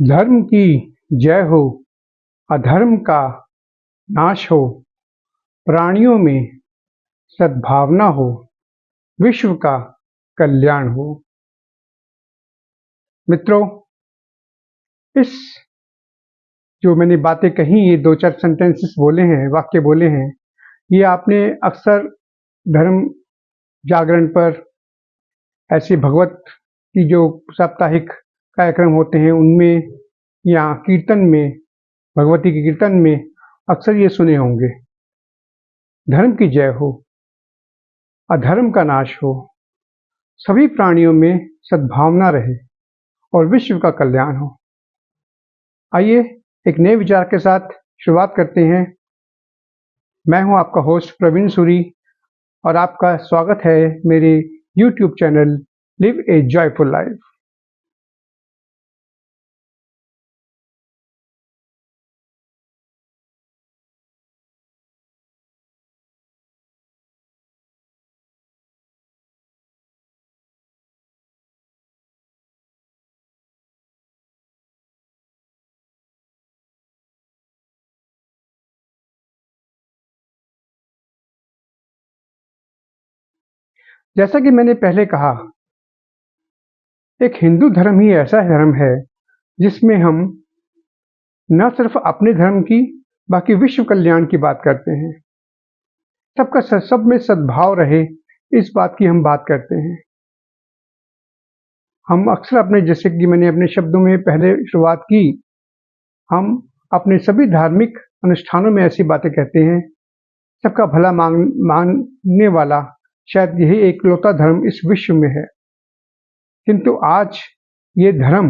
धर्म की जय हो, अधर्म का नाश हो, प्राणियों में सद्भावना हो, विश्व का कल्याण हो। मित्रों, इस जो मैंने बातें कही, ये दो चार सेंटेंसेस बोले हैं, वाक्य बोले हैं, ये आपने अक्सर धर्म जागरण पर ऐसे भगवत की जो साप्ताहिक कार्यक्रम होते हैं उनमें या कीर्तन में, भगवती के कीर्तन में अक्सर ये सुने होंगे। धर्म की जय हो, अधर्म का नाश हो, सभी प्राणियों में सद्भावना रहे और विश्व का कल्याण हो। आइए एक नए विचार के साथ शुरुआत करते हैं। मैं हूं आपका होस्ट प्रवीण सूरी और आपका स्वागत है मेरे YouTube चैनल लिव ए जॉयफुल लाइफ। जैसा कि मैंने पहले कहा, एक हिंदू धर्म ही ऐसा धर्म है जिसमें हम न सिर्फ अपने धर्म की बाकी विश्व कल्याण की बात करते हैं। सबका सब में सद्भाव रहे, इस बात की हम बात करते हैं। हम अक्सर अपने, जैसे कि मैंने अपने शब्दों में पहले शुरुआत की, हम अपने सभी धार्मिक अनुष्ठानों में ऐसी बातें कहते हैं। सबका भला मानने वाला शायद यही एकलौता धर्म इस विश्व में है। किंतु आज ये धर्म,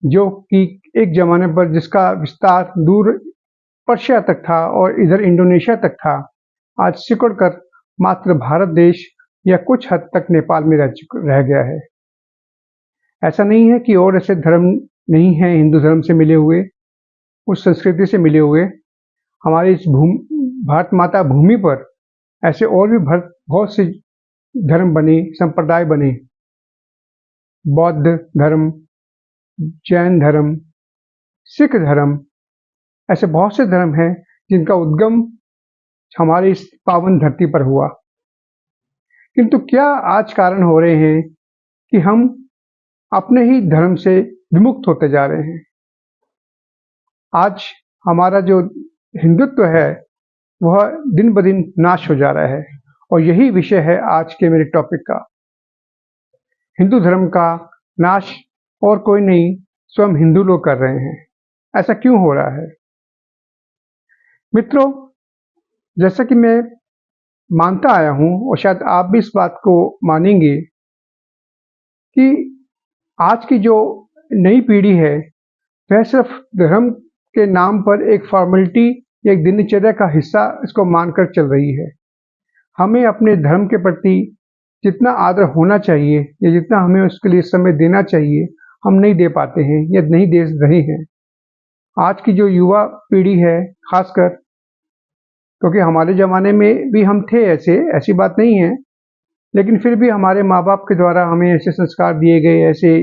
जो कि एक जमाने पर जिसका विस्तार दूर पर्शिया तक था और इधर इंडोनेशिया तक था, आज सिकुड़ कर मात्र भारत देश या कुछ हद तक नेपाल में रह गया है। ऐसा नहीं है कि और ऐसे धर्म नहीं है हिंदू धर्म से मिले हुए, उस संस्कृति से मिले हुए। हमारी इस भारत माता भूमि पर ऐसे और भी बहुत से धर्म बने, संप्रदाय बने। बौद्ध धर्म, जैन धर्म, सिख धर्म, ऐसे बहुत से धर्म हैं जिनका उद्गम हमारी इस पावन धरती पर हुआ। किंतु क्या आज कारण हो रहे हैं कि हम अपने ही धर्म से विमुक्त होते जा रहे हैं। आज हमारा जो हिंदुत्व है वह दिन ब दिन नाश हो जा रहा है और यही विषय है आज के मेरे टॉपिक का। हिंदू धर्म का नाश और कोई नहीं, स्वयं हिंदू लोग कर रहे हैं। ऐसा क्यों हो रहा है? मित्रों, जैसा कि मैं मानता आया हूं और शायद आप भी इस बात को मानेंगे कि आज की जो नई पीढ़ी है वह सिर्फ धर्म के नाम पर एक फॉर्मेलिटी या एक दिनचर्या का हिस्सा इसको मानकर चल रही है। हमें अपने धर्म के प्रति जितना आदर होना चाहिए या जितना हमें उसके लिए समय देना चाहिए, हम नहीं दे पाते हैं या नहीं दे रहे हैं। आज की जो युवा पीढ़ी है खासकर, क्योंकि हमारे ज़माने में भी हम थे ऐसी बात नहीं है, लेकिन फिर भी हमारे माँ बाप के द्वारा हमें ऐसे संस्कार दिए गए, ऐसे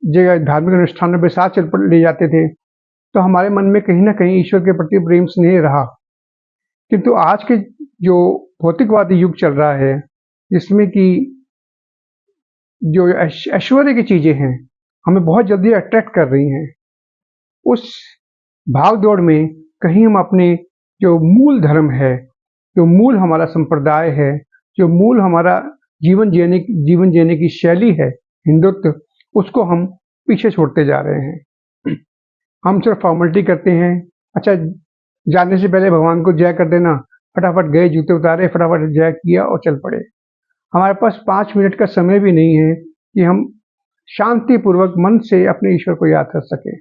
जगह धार्मिक अनुष्ठानों पे साथ ले जाते थे, तो हमारे मन में कहीं ना कहीं ईश्वर के प्रति प्रेम स्नेह रहा। किंतु आज के जो भौतिकवादी युग चल रहा है, जिसमें कि जो ऐश्वर्य की चीजें हैं हमें बहुत जल्दी अट्रैक्ट कर रही हैं, उस भाग दौड़ में कहीं हम अपने जो मूल धर्म है, जो मूल हमारा संप्रदाय है, जो मूल हमारा जीवन जीने की शैली है, हिंदुत्व, उसको हम पीछे छोड़ते जा रहे हैं। हम सिर्फ फॉर्मेलिटी करते हैं। अच्छा, जाने से पहले भगवान को जय कर देना, फटाफट गए, जूते उतारे, फटाफट जय किया और चल पड़े। हमारे पास 5 मिनट का समय भी नहीं है कि हम शांतिपूर्वक मन से अपने ईश्वर को याद कर सके।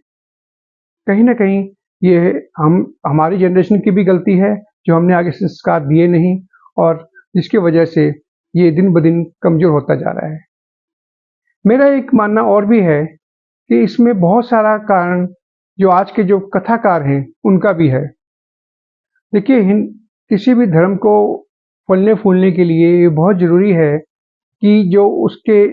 कहीं ना कहीं ये हमारी जनरेशन की भी गलती है जो हमने आगे संस्कार दिए नहीं, और जिसकी वजह से ये दिन ब दिन कमजोर होता जा रहा है। मेरा एक मानना और भी है कि इसमें बहुत सारा कारण जो आज के जो कथाकार हैं उनका भी है। देखिए, किसी भी धर्म को फलने फूलने के लिए ये बहुत जरूरी है कि जो उसके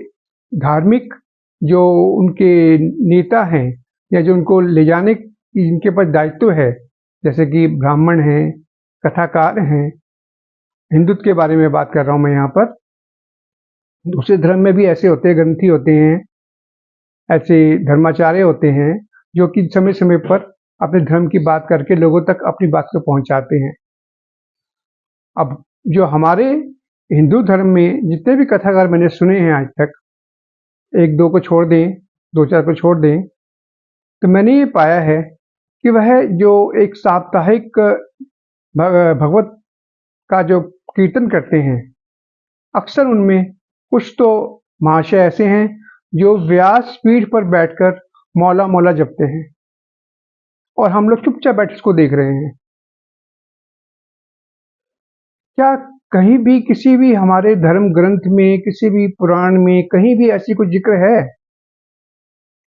धार्मिक जो उनके नेता हैं या जो उनको ले जाने की जिनके पास दायित्व है, जैसे कि ब्राह्मण हैं, कथाकार हैं, हिंदुत्व के बारे में बात कर रहा हूँ मैं यहाँ पर। दूसरे धर्म में भी ऐसे होते हैं, ग्रंथी होते हैं, ऐसे धर्माचार्य होते हैं जो कि समय समय पर अपने धर्म की बात करके लोगों तक अपनी बात को पहुंचाते हैं। अब जो हमारे हिंदू धर्म में जितने भी कथाकार मैंने सुने हैं आज तक, एक दो को छोड़ दें, दो चार को छोड़ दें, तो मैंने ये पाया है कि वह जो एक साप्ताहिक भगवत का जो कीर्तन करते हैं, अक्सर उनमें कुछ तो महाशय ऐसे हैं जो व्यास पीठ पर बैठकर मौला मौला जपते हैं और हम लोग चुपचाप बैठ इसको देख रहे हैं। क्या कहीं भी किसी भी हमारे धर्म ग्रंथ में, किसी भी पुराण में कहीं भी ऐसी कोई जिक्र है?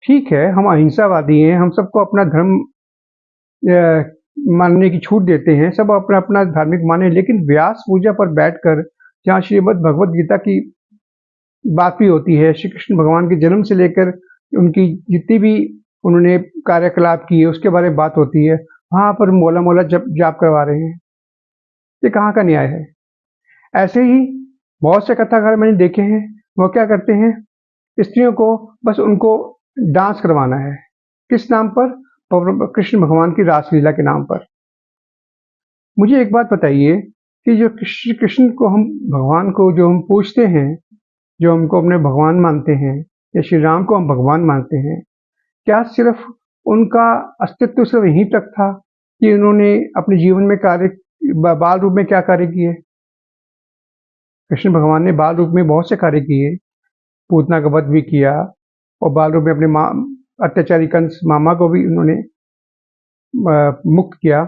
ठीक है, हम अहिंसावादी हैं, हम सबको अपना धर्म मानने की छूट देते हैं, सब अपना अपना धार्मिक माने, लेकिन व्यास पूजा पर बैठकर जहाँ श्रीमद् भगवत गीता की बात भी होती है, श्री कृष्ण भगवान के जन्म से लेकर उनकी जितनी भी उन्होंने कार्यकलाप किए उसके बारे में बात होती है, वहाँ पर मौला मौला जाप करवा रहे हैं। ये कहाँ का न्याय है? ऐसे ही बहुत से कथाकार मैंने देखे हैं, वो क्या करते हैं, स्त्रियों को बस उनको डांस करवाना है। किस नाम पर? कृष्ण भगवान की रासलीला के नाम पर। मुझे एक बात बताइए कि जो कृष्ण को हम भगवान को जो हम पूछते हैं, जो हमको अपने भगवान मानते हैं, या श्री राम को हम भगवान मानते हैं, क्या सिर्फ उनका अस्तित्व सिर्फ यहीं तक था कि उन्होंने अपने जीवन में बाल रूप में क्या कार्य किए? कृष्ण भगवान ने बाल रूप में बहुत से कार्य किए, पूतना का वध भी किया और बाल रूप में अपने अत्याचारी कंस मामा को भी उन्होंने मुक्त किया।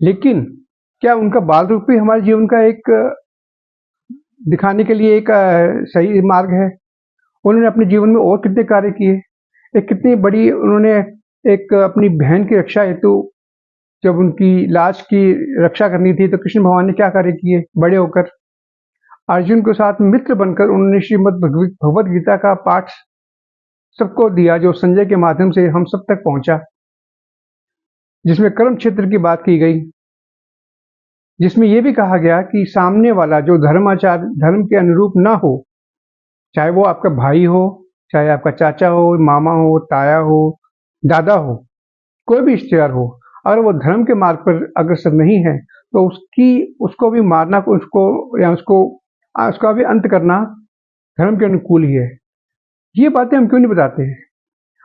लेकिन क्या उनका बाल रूप भी हमारे जीवन का एक दिखाने के लिए एक सही मार्ग है? उन्होंने अपने जीवन में और कितने कार्य किए, एक कितनी बड़ी उन्होंने एक अपनी बहन की रक्षा हेतु जब उनकी लाश की रक्षा करनी थी तो कृष्ण भगवान ने क्या कार्य किए? बड़े होकर अर्जुन के साथ मित्र बनकर उन्होंने श्रीमद् भगवत गीता का पाठ सबको दिया, जो संजय के माध्यम से हम सब तक पहुंचा, जिसमें कर्म क्षेत्र की बात की गई, जिसमें यह भी कहा गया कि सामने वाला जो धर्म के अनुरूप ना हो, चाहे वो आपका भाई हो, चाहे आपका चाचा हो, मामा हो, ताया हो, दादा हो, कोई भी रिश्तेदार हो, अगर वो धर्म के मार्ग पर अग्रसर नहीं है तो उसको भी मारना, उसका भी अंत करना धर्म के अनुकूल ही है। ये बातें हम क्यों नहीं बताते हैं?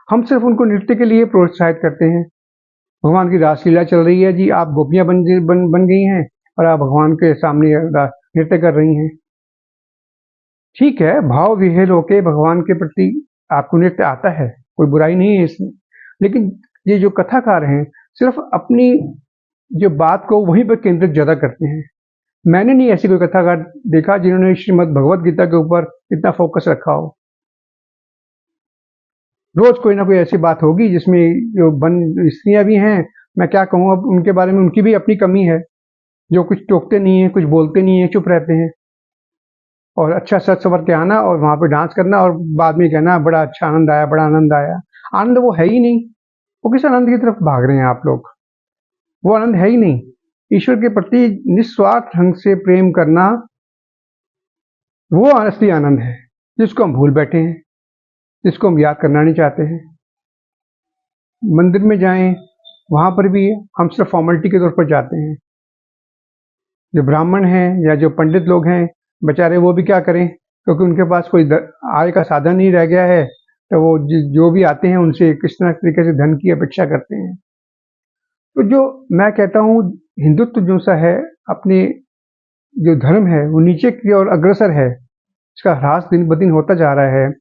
हम सिर्फ उनको नृत्य के लिए प्रोत्साहित करते हैं। भगवान की रासलीला चल रही है जी, आप गोपियां बन गई हैं और आप भगवान के सामने नृत्य कर रही हैं। ठीक है, भाव विहेल होके भगवान के प्रति आपको नृत्य आता है, कोई बुराई नहीं है इसमें, लेकिन ये जो कथाकार हैं सिर्फ अपनी जो बात को वहीं पर केंद्रित ज्यादा करते हैं। मैंने नहीं ऐसी कोई कथाकार देखा जिन्होंने श्रीमद् भगवत गीता के ऊपर इतना फोकस रखा हो। रोज कोई ना कोई ऐसी बात होगी जिसमें जो स्त्रियां भी हैं, मैं क्या कहूँ अब उनके बारे में, उनकी भी अपनी कमी है, जो कुछ टोकते नहीं है, कुछ बोलते नहीं है, चुप रहते हैं, और अच्छा सच सवर के आना और वहां पे डांस करना और बाद में कहना बड़ा अच्छा आनंद आया, बड़ा आनंद आया। आनंद वो है ही नहीं, वो किस आनंद की तरफ भाग रहे हैं आप लोग? वो आनंद है ही नहीं। ईश्वर के प्रति निस्वार्थ ढंग से प्रेम करना वो असली आनंद है, जिसको हम भूल बैठे हैं, जिसको हम याद करना नहीं चाहते हैं। मंदिर में जाएं, वहां पर भी हम सिर्फ फॉर्मेलिटी के तौर पर जाते हैं। जो ब्राह्मण हैं या जो पंडित लोग हैं बेचारे, वो भी क्या करें, क्योंकि उनके पास कोई आय का साधन नहीं रह गया है, तो वो जो भी आते हैं उनसे किस तरीके से धन की अपेक्षा करते हैं। तो जो मैं कहता हूँ हिंदुत्व जो सा है, अपने जो धर्म है वो नीचे की ओर अग्रसर है, इसका ह्रास दिन ब दिन होता जा रहा है।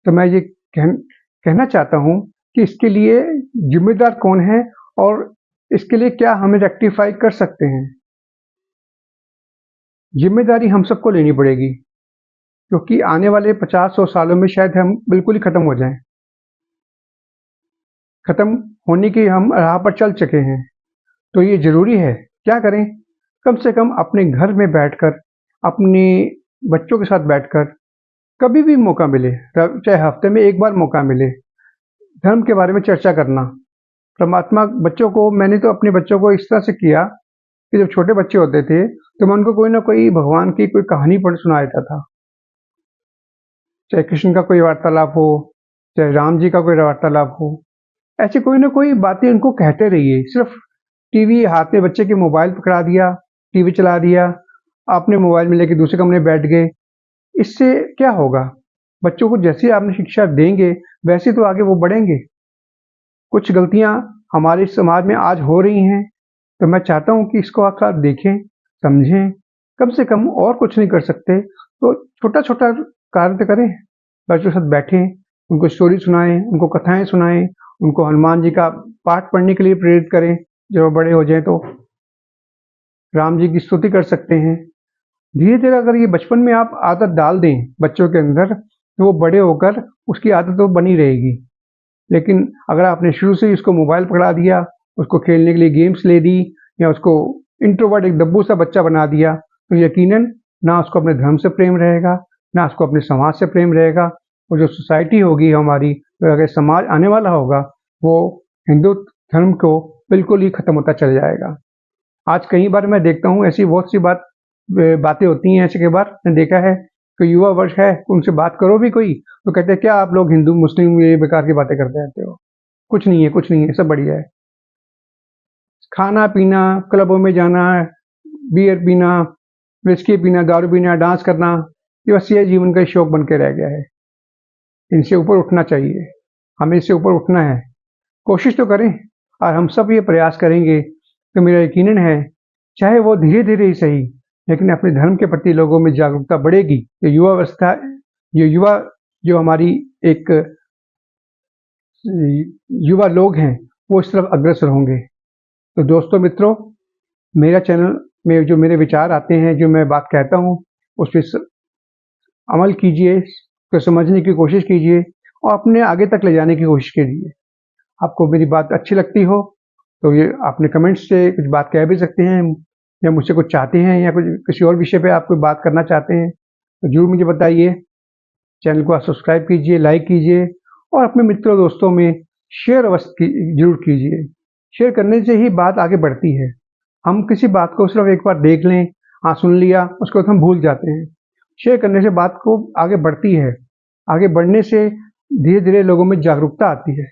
तो मैं ये कहना चाहता हूँ कि इसके लिए जिम्मेदार कौन है और इसके लिए क्या हमें रेक्टिफाई कर सकते हैं। जिम्मेदारी हम सबको लेनी पड़ेगी, क्योंकि आने वाले 50-100 सालों में शायद हम बिल्कुल ही खत्म हो जाएं। खत्म होने की हम राह पर चल चुके हैं, तो ये जरूरी है क्या करें, कम से कम अपने घर में बैठकर, अपने बच्चों के साथ बैठकर कभी भी मौका मिले, चाहे हफ्ते में एक बार मौका मिले, धर्म के बारे में चर्चा करना। परमात्मा बच्चों को, मैंने तो अपने बच्चों को इस तरह से किया कि जब छोटे बच्चे होते थे तो मैं उनको कोई ना कोई भगवान की कोई कहानी पढ़ सुना देता था। चाहे कृष्ण का कोई वार्तालाप हो, चाहे राम जी का कोई वार्तालाप हो, ऐसी कोई ना कोई बातें उनको कहते रहिए। सिर्फ टीवी हाथ में बच्चे के मोबाइल पकड़ा दिया, टीवी चला दिया, आपने मोबाइल में लेके दूसरे कमरे में बैठ गए, इससे क्या होगा? बच्चों को जैसी आपने शिक्षा देंगे वैसे तो आगे वो बढ़ेंगे। कुछ गलतियां हमारे समाज में आज हो रही हैं, तो मैं चाहता हूं कि इसको आप देखें, समझें। कम से कम और कुछ नहीं कर सकते तो छोटा छोटा कार्य तो करें। बच्चों के साथ बैठें, उनको स्टोरी सुनाएं, उनको कथाएं सुनाएं, उनको हनुमान जी का पाठ पढ़ने के लिए प्रेरित करें। जब वो बड़े हो जाएं तो राम जी की स्तुति कर सकते हैं। धीरे धीरे अगर ये बचपन में आप आदत डाल दें बच्चों के अंदर, तो वो बड़े होकर उसकी आदत तो बनी रहेगी। लेकिन अगर आपने शुरू से ही उसको मोबाइल पकड़ा दिया, उसको खेलने के लिए गेम्स ले दी, या उसको इंट्रोवर्ट एक दब्बू सा बच्चा बना दिया, तो यकीनन ना उसको अपने धर्म से प्रेम रहेगा, ना उसको अपने समाज से प्रेम रहेगा। और जो सोसाइटी होगी हमारी, तो अगर समाज आने वाला होगा, वो हिंदू धर्म को बिल्कुल ही खत्म होता चला जाएगा। आज कई बार मैं देखता हूँ ऐसी बहुत सी बातें होती हैं। ऐसे कई बार मैंने देखा है कि युवा वर्ग है, उनसे बात करो भी कोई तो कहते हैं क्या आप लोग हिंदू मुस्लिम ये बेकार की बातें करते रहते हो, कुछ नहीं है, कुछ नहीं है, सब बढ़िया है। खाना पीना, क्लबों में जाना, बियर पीना, विस्की पीना, दारू पीना, डांस करना, ये बस ये जीवन का शौक बन के रह गया है। इनसे ऊपर उठना चाहिए, हमें इससे ऊपर उठना है। कोशिश तो करें, और हम सब ये प्रयास करेंगे तो मेरा यकीनन है, चाहे वो धीरे धीरे ही सही, लेकिन अपने धर्म के प्रति लोगों में जागरूकता बढ़ेगी। ये युवा अवस्था, ये युवा जो हमारी एक युवा लोग हैं, वो इस तरफ अग्रसर होंगे। तो दोस्तों मित्रों, मेरा चैनल में जो मेरे विचार आते हैं, जो मैं बात कहता हूँ, उस पर अमल कीजिए, तो समझने की कोशिश कीजिए और अपने आगे तक ले जाने की कोशिश कीजिए। आपको मेरी बात अच्छी लगती हो तो ये अपने कमेंट्स से कुछ बात कह भी सकते हैं, या मुझसे कुछ चाहते हैं, या कुछ किसी और विषय पे आप कोई बात करना चाहते हैं तो जरूर मुझे बताइए। चैनल को आप सब्सक्राइब कीजिए, लाइक कीजिए, और अपने मित्रों दोस्तों में शेयर अवश्य जरूर कीजिए। शेयर करने से ही बात आगे बढ़ती है। हम किसी बात को सिर्फ एक बार देख लें, हाँ सुन लिया, उसके बाद हम भूल जाते हैं। शेयर करने से बात को आगे बढ़ती है। आगे बढ़ने से धीरे धीरे लोगों में जागरूकता आती है।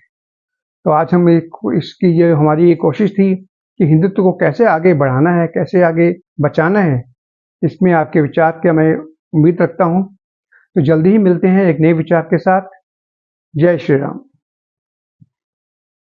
तो आज हम इसकी ये हमारी ये कोशिश थी कि हिंदुत्व को कैसे आगे बढ़ाना है, कैसे आगे बचाना है। इसमें आपके विचार की मैं उम्मीद रखता हूँ। तो जल्दी ही मिलते हैं एक नए विचार के साथ। जय श्री राम।